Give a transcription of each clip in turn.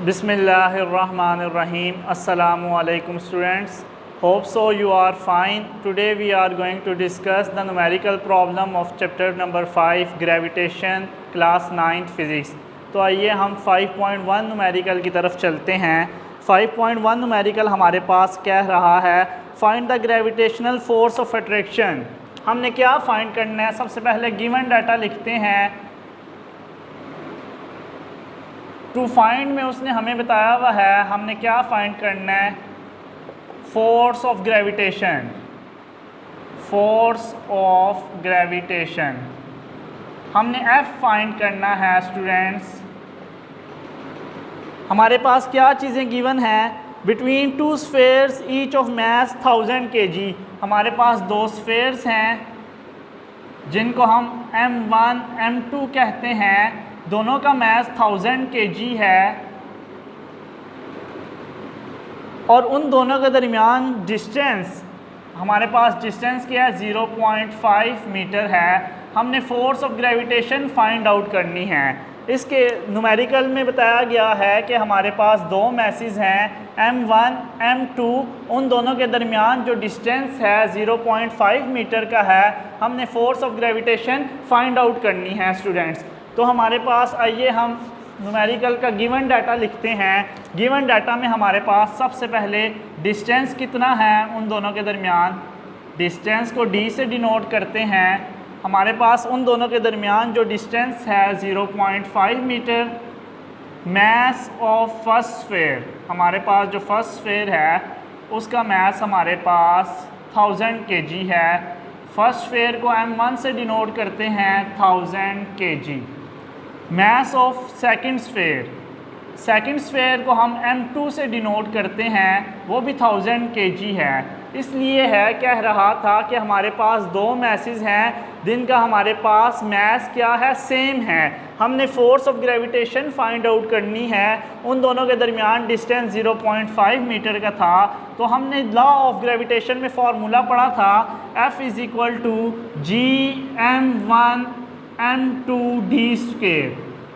Bismillahirrahmanirrahim. Assalamu alaikum students. Hope so you are fine. Today we are going to discuss the numerical problem of chapter number 5 gravitation class 9th physics. तो आइए हम 5.1 numerical की तरफ चलते हैं। 5.1 numerical हमारे पास कह रहा है find the gravitational force of attraction। हमने क्या फाइंड करना है? सबसे पहले गिवन डाटा लिखते हैं। टू फाइंड में उसने हमें बताया हुआ है हमने क्या फाइंड करना है, force of gravitation. Force of gravitation हमने एफ फाइंड करना है स्टूडेंट्स। हमारे पास क्या चीज़ें गिवन है? Between two spheres each of mass 1000 kg। हमारे पास दो स्फेयर्स हैं जिनको हम M1 M2 कहते हैं। दोनों का मास 1000 kg है और उन दोनों के दरमियान डिस्टेंस, हमारे पास डिस्टेंस क्या है? 0.5 मीटर है। हमने force of gravitation find out करनी है। इसके न्यूमेरिकल में बताया गया है कि हमारे पास दो मैसेज हैं M1 M2, उन दोनों के दरमियान जो डिस्टेंस है 0.5 मीटर का है। हमने force of gravitation find out करनी है स्टूडेंट्स। तो हमारे पास आइए हम न्यूमेरिकल का गिवन डाटा लिखते हैं। गिवन डाटा में हमारे पास सबसे पहले डिस्टेंस कितना है उन दोनों के दरमियान, डिस्टेंस को D से डिनोट करते हैं। हमारे पास उन दोनों के दरमियान जो डिस्टेंस है 0.5 metre. Mass of first sphere, हमारे पास जो फर्स्ट स्फेयर है उसका मास हमारे पास 1000 kg है। फर्स्ट स्फेयर को M1 से डिनोट करते हैं 1000 kg। Mass of second sphere, second sphere को हम M2 से डिनोट करते हैं, वो भी 1000 kg है। इसलिए है कह रहा था कि हमारे पास दो मैसेज हैं जिनका हमारे पास मास क्या है? सेम है। हमने force of gravitation find out करनी है। उन दोनों के दरमियान डिस्टेंस 0.5 मीटर का था। तो हमने लॉ ऑफ ग्रेविटेशन में फॉर्मूला पढ़ा था F = G(m1 m2 d²).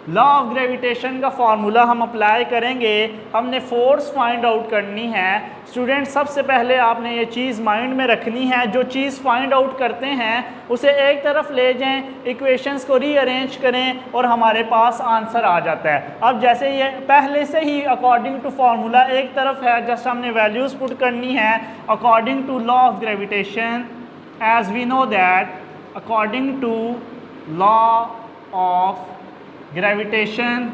Law of gravitation का फॉर्मूला हम अप्लाई करेंगे। हमने फोर्स फाइंड आउट करनी है। स्टूडेंट सबसे पहले आपने ये चीज़ माइंड में रखनी है, जो चीज़ फाइंड आउट करते हैं उसे एक तरफ ले जाएं, इक्वेशंस को रीअरेंज करें और हमारे पास आंसर आ जाता है। अब जैसे ये पहले से ही अकॉर्डिंग टू फार्मूला एक तरफ है, जस्ट हमने वैल्यूज़ पुट करनी है according to law of gravitation. As we know that according to law of gravitation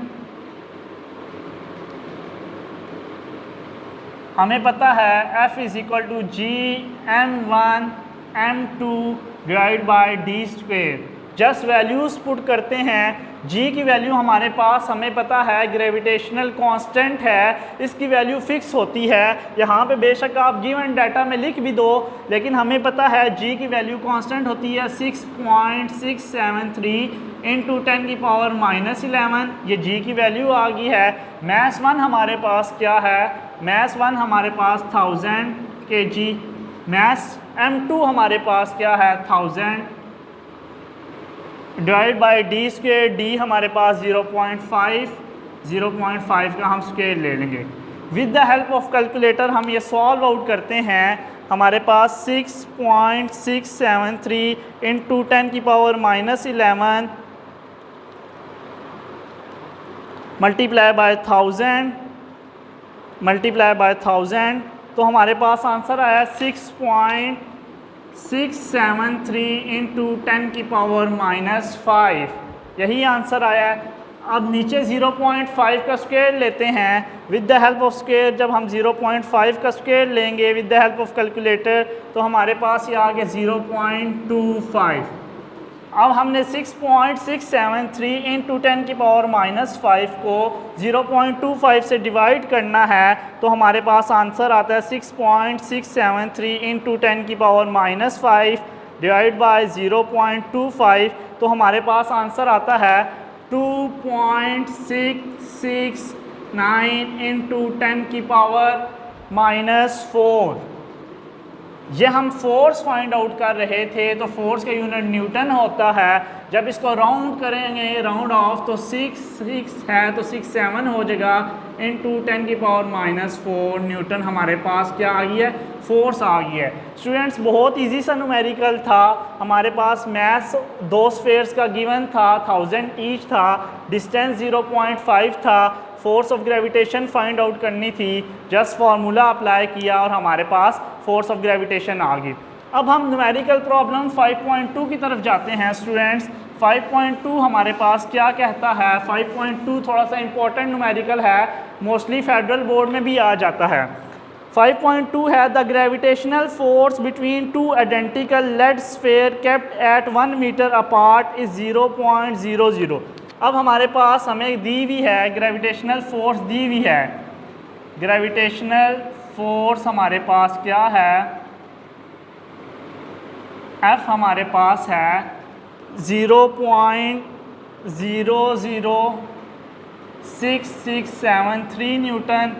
हमें पता है F = G(m1 m2 d²). Just values put करते हैं। G की वैल्यू हमारे पास हमें पता है ग्रेविटेशनल कांस्टेंट है, इसकी वैल्यू फिक्स होती है। यहाँ पे बेशक आप गिवन डाटा में लिख भी दो, लेकिन हमें पता है G की वैल्यू कांस्टेंट होती है 6.673 × 10⁻11। ये G की वैल्यू आ गई है। मास 1 हमारे पास क्या है? मास 1 हमारे पास 1000 kg। मास M2 हमारे पास क्या है? 1000 डिवाइड बाई d²। d हमारे पास 0.5 का हम स्क्वायर ले लेंगे। With the help of calculator हम ये सॉल्व आउट करते हैं। हमारे पास 6.673 × 10⁻11 मल्टीप्लाई बाय 1000 तो हमारे पास आंसर आया 6.673 × 10⁻⁵ यही आंसर आया। अब नीचे 0.5 का स्क्वायर लेते हैं with the help of square. जब हम 0.5 का स्क्वायर लेंगे with the help of calculator तो हमारे पास ये आ गया 0.25। अब हमने 6.673 × 10⁻⁵ को 0.25 से डिवाइड करना है तो हमारे पास आंसर आता है 6.673 × 10⁻⁵ डिवाइड बाय 0.25। तो हमारे पास आंसर आता है 2.669 × 10⁻⁴। ये हम फोर्स फाइंड आउट कर रहे थे, तो फोर्स का यूनिट न्यूटन होता है। जब इसको राउंड करेंगे राउंड ऑफ तो 6 है तो 6 7 हो जाएगा इंटू 10⁻⁻⁴ न्यूटन हमारे पास क्या आ गई है, फोर्स आ गई है। स्टूडेंट्स बहुत इजी सा न्यूमेरिकल था। हमारे पास मैथ्स 2 स्फेयर्स का गिवन था, 1000 ईच था, डिस्टेंस 0.5 था, force of gravitation find out करनी थी, जस्ट फार्मूला अप्लाई किया और हमारे पास फोर्स ऑफ ग्रेविटेशन आ गई। अब हम न्यूमेरिकल प्रॉब्लम 5.2 की तरफ जाते हैं स्टूडेंट्स। 5.2 हमारे पास क्या कहता है, 5.2 थोड़ा सा इंपॉर्टेंट न्यूमेरिकल है, मोस्टली फेडरल बोर्ड में भी आ जाता है। 5.2 है the gravitational force between two identical lead sphere kept at 1 metre apart is 0.00। अब हमारे पास हमें दी हुई है ग्रेविटेशनल फोर्स दी हुई है। ग्रेविटेशनल फोर्स हमारे पास क्या है, F हमारे पास है 0.006673 न्यूटन।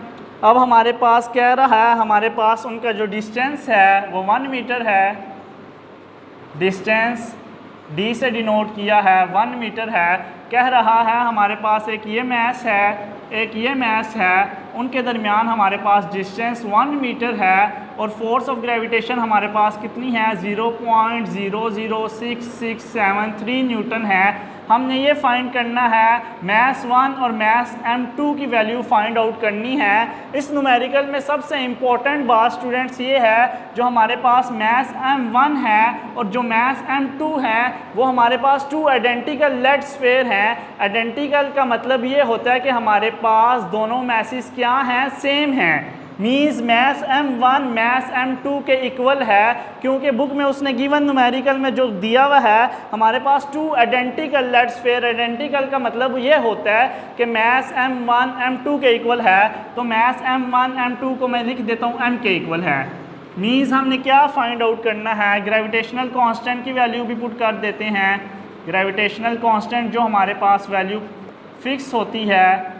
अब हमारे पास कह रहा है, हमारे पास उनका जो डिस्टेंस है वो 1 मीटर है, डिस्टेंस D से डिनोट किया है, 1 मीटर है। कह रहा है हमारे पास एक ये मैस है, एक ये मैस है, उनके दरमियान हमारे पास डिस्टेंस 1 मीटर है और फोर्स ऑफ ग्रेविटेशन हमारे पास कितनी है, 0.006673 न्यूटन है। हमने ये फाइंड करना है, मैस 1 और मैस m2 की वैल्यू फाइंड आउट करनी है। इस न्यूमेरिकल में सबसे इम्पोर्टेंट बात स्टूडेंट्स ये है, जो हमारे पास मैस m1 है और जो मैस m2 है वो हमारे पास 2 आइडेंटिकल लेड स्फेयर हैं। आइडेंटिकल का मतलब ये होता है कि हमारे पास दोनों मैसेस क्या हैं, सेम हैं। Means mess m1 mess m2 के इक्वल है, क्योंकि बुक में उसने गिवन न्यूमेरिकल में जो दिया हुआ है हमारे पास 2 आइडेंटिकल लेड स्फेयर। आइडेंटिकल का मतलब ये होता है कि मैस m1 m2 के इक्वल है, तो मैस m1 m2 को मैं लिख देता हूँ m के इक्वल है। मीन्स हमने क्या फाइंड आउट करना है, ग्रेविटेशनल कांस्टेंट की वैल्यू भी पुट कर देते हैं। ग्रेविटेशनल कांस्टेंट जो हमारे पास वैल्यू फिक्स होती है,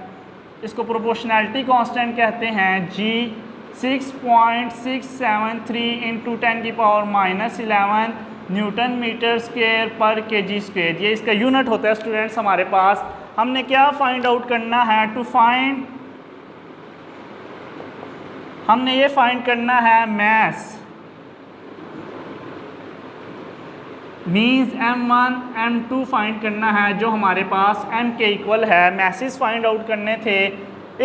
इसको प्रोपोर्शनैलिटी कांस्टेंट कहते हैं, G 6.673 into 10⁻⁻11 newton metre square पर kg स्क्वायर, ये इसका यूनिट होता है स्टूडेंट्स हमारे पास। हमने क्या फाइंड आउट करना है, हमने ये फाइंड करना है mess, means m1 m2 find करना है जो हमारे पास m के इक्वल है। मैसेस फाइंड आउट करने थे।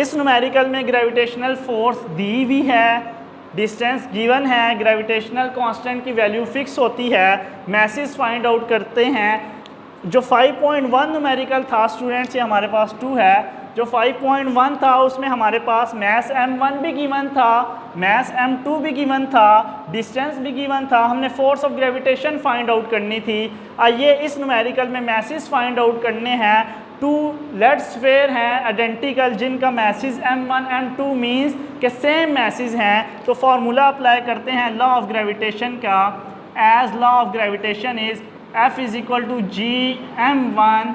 इस न्यूमेरिकल में ग्रेविटेशनल फोर्स दी हुई है, डिस्टेंस गिवन है, ग्रेविटेशनल कांस्टेंट की वैल्यू फिक्स होती है, मैसेस फाइंड आउट करते हैं। जो 5.1 न्यूमेरिकल था स्टूडेंट्स, ये हमारे पास 2 है। जो 5.1 था उसमें हमारे पास मैस m1 भी गिवन था, मैस m2 भी गिवन था, डिस्टेंस भी गिवन था। हमने force of gravitation find out करनी थी। आइए इस न्यूमेरिकल में मैसेस फाइंड आउट करने हैं। 2 लेड स्फेयर हैं आइडेंटिकल, जिनका मैसेज m1 m2 मीन्स के सेम मैसेज हैं। तो फार्मूला अप्लाई करते हैं लॉ ऑफ ग्रेविटेशन का। As law of gravitation is F is equal to G m1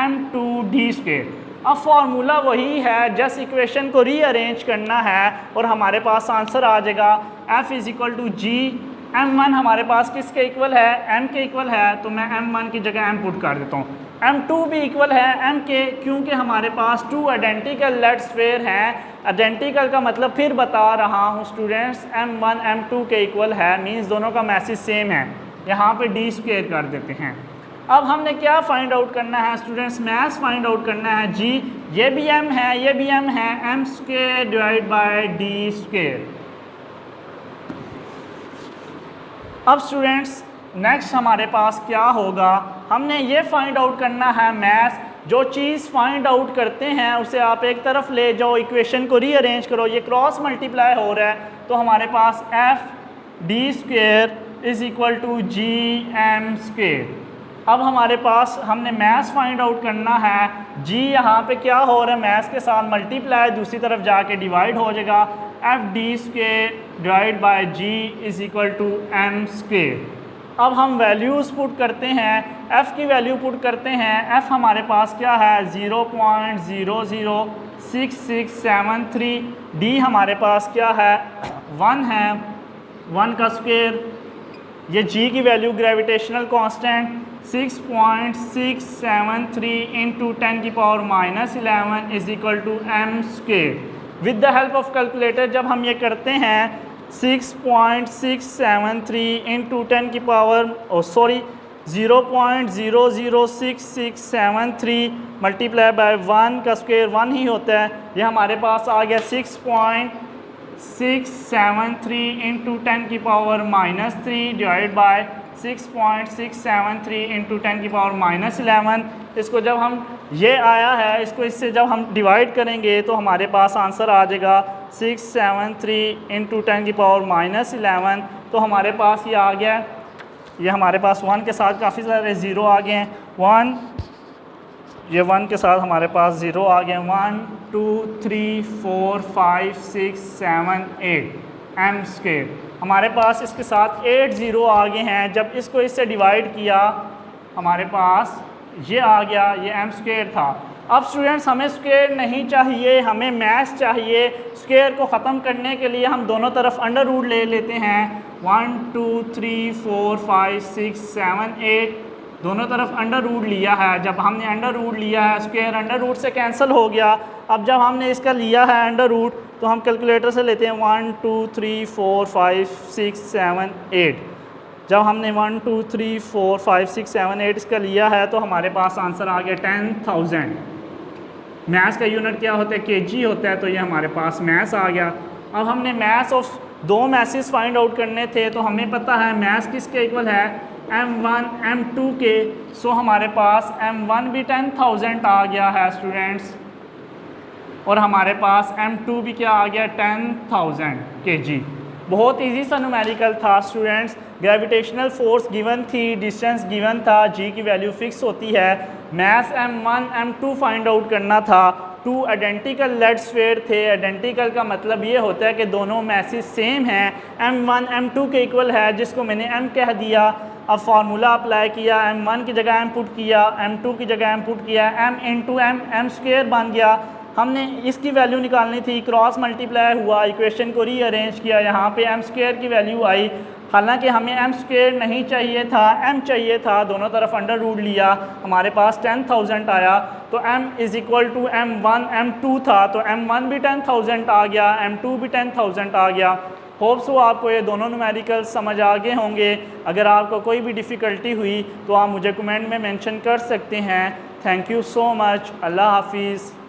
m2 d square. अब फार्मूला वही है, जस्ट इक्वेशन को रीअरेंज करना है और हमारे पास आंसर आ जाएगा। F is equal to G m1 हमारे पास किसके इक्वल है, m के इक्वल है, तो मैं m1 की जगह m पुट कर देता हूँ। m2 भी इक्वल है m के, क्योंकि हमारे पास 2 आइडेंटिकल लेड स्फेयर हैं। आइडेंटिकल का मतलब फिर बता रहा हूँ स्टूडेंट्स, m1 m2 के इक्वल है, मीन्स दोनों का मैसेज सेम है। यहाँ पे d स्क्वायर कर देते हैं। अब हमने क्या फाइंड आउट करना है स्टूडेंट्स, मैस फाइंड आउट करना है। G ये भी m है, ये भी m है, m square divide bye d square. अब स्टूडेंट्स नेक्स्ट हमारे पास क्या होगा, हमने ये फाइंड आउट करना है मैस। जो चीज़ फाइंड आउट करते हैं उसे आप एक तरफ ले जाओ, इक्वेशन को रीअरेंज करो, ये क्रॉस मल्टीप्लाई हो रहा है, तो हमारे पास f d square is equal to G M square. अब हमारे पास हमने मैस फाइंड आउट करना है। g यहाँ पे क्या हो रहा है, मैस के साथ मल्टीप्लाई, दूसरी तरफ जाके डिवाइड हो जाएगा। F D square divide by G is equal to M square. अब हम वैल्यूज़ पुट करते हैं, f की वैल्यू पुट करते हैं। f हमारे पास क्या है 0.006673, d हमारे पास क्या है 1 है, 1 का स्क्वायर, ये g की वैल्यू ग्रेविटेशनल कांस्टेंट 6.673 इंटू 10 की power -11 is equal to m square. With the help of calculator जब हम ये करते हैं 6.673 इंटू 10 की पावर 0.006673 मल्टीप्लाई बाय 1 का स्क्वायर 1 ही होता है। ये हमारे पास आ गया 6.673 इंटू 10 की पावर -3 डिवाइड बाय 6.673 इंटू 10 की पावर -11। इसको जब हम ये आया है इसको इससे जब हम डिवाइड करेंगे तो हमारे पास आंसर आ जाएगा 673 इंटू 10 की पावर -11। तो हमारे पास ये आ गया, ये हमारे पास 1 के साथ काफ़ी सारे ज़ीरो आ गए हैं। 1 ये 1 के साथ हमारे पास ज़ीरो आ गए 1 2 3 4 5 6 7 8 m स्क्वायर। हमारे पास इसके साथ 8 ज़ीरो आ गए हैं। जब इसको इससे डिवाइड किया हमारे पास ये आ गया, ये m स्क्वायर था। अब स्टूडेंट्स हमें स्क्वायर नहीं चाहिए, हमें मैथ चाहिए। स्क्वायर को ख़त्म करने के लिए हम दोनों तरफ अंडर रूट ले लेते हैं। 1 2 3 4 5 6 7 8 दोनों तरफ अंडर रूट लिया है। जब हमने अंडर रूट लिया है स्क्वायर अंडर रूट से कैंसिल हो गया। अब जब हमने इसका लिया है अंडर रूट तो हम कैलकुलेटर से लेते हैं 1 2 3 4 5 6 7 8। जब हमने 1 2 3 4 5 6 7 8 इसका लिया है तो हमारे पास आंसर आ गया 10,000। मैथ्स का यूनिट क्या होता है, केजी होता है। तो ये हमारे पास मैथ्स आ गया। अब हमने मैथ्स ऑफ दो मैथ्स फाइंड आउट करने थे तो हमें पता है मैथ्स किसके इक्वल है, m1 m2 के। सो हमारे पास m1 भी 10,000 आ गया है स्टूडेंट्स, और हमारे पास m2 भी क्या आ गया 10,000 kg। बहुत इजी सा न्यूमेरिकल था स्टूडेंट्स। ग्रेविटेशनल फोर्स गिवन थी, डिस्टेंस गिवन था, g की वैल्यू फिक्स होती है। Maths m1 m2 find out करना था। 2 आइडेंटिकल लेड स्फीयर थे। आइडेंटिकल का मतलब ये होता है कि दोनों मैसेज सेम हैं, m1 m2 के इक्वल है, जिसको मैंने m कह दिया। अब फार्मूला अप्लाई किया, m1 की जगह m पुट किया, m2 की जगह m पुट किया, m इंटू m स्क्वायर बन गया। हमने इसकी वैल्यू निकालनी थी, क्रॉस मल्टीप्लाई हुआ, इक्वेशन को रीअरेंज किया, यहाँ पे m स्क्वायर की वैल्यू आई। हालांकि हमें m स्क्वायर नहीं चाहिए था, m चाहिए था। दोनों तरफ अंडर रूट लिया, हमारे पास 10,000 आया। तो m is equal to m1 m2 था, तो m1 भी 10,000 आ गया, m2 भी 10,000 आ गया। होप्स हो आपको ये दोनों न्यूमेरिकल समझ आ गए होंगे। अगर आपको कोई भी डिफ़िकल्टी हुई तो आप मुझे कमेंट में मेंशन कर सकते हैं। Thank you so much. अल्लाह हाफिज़।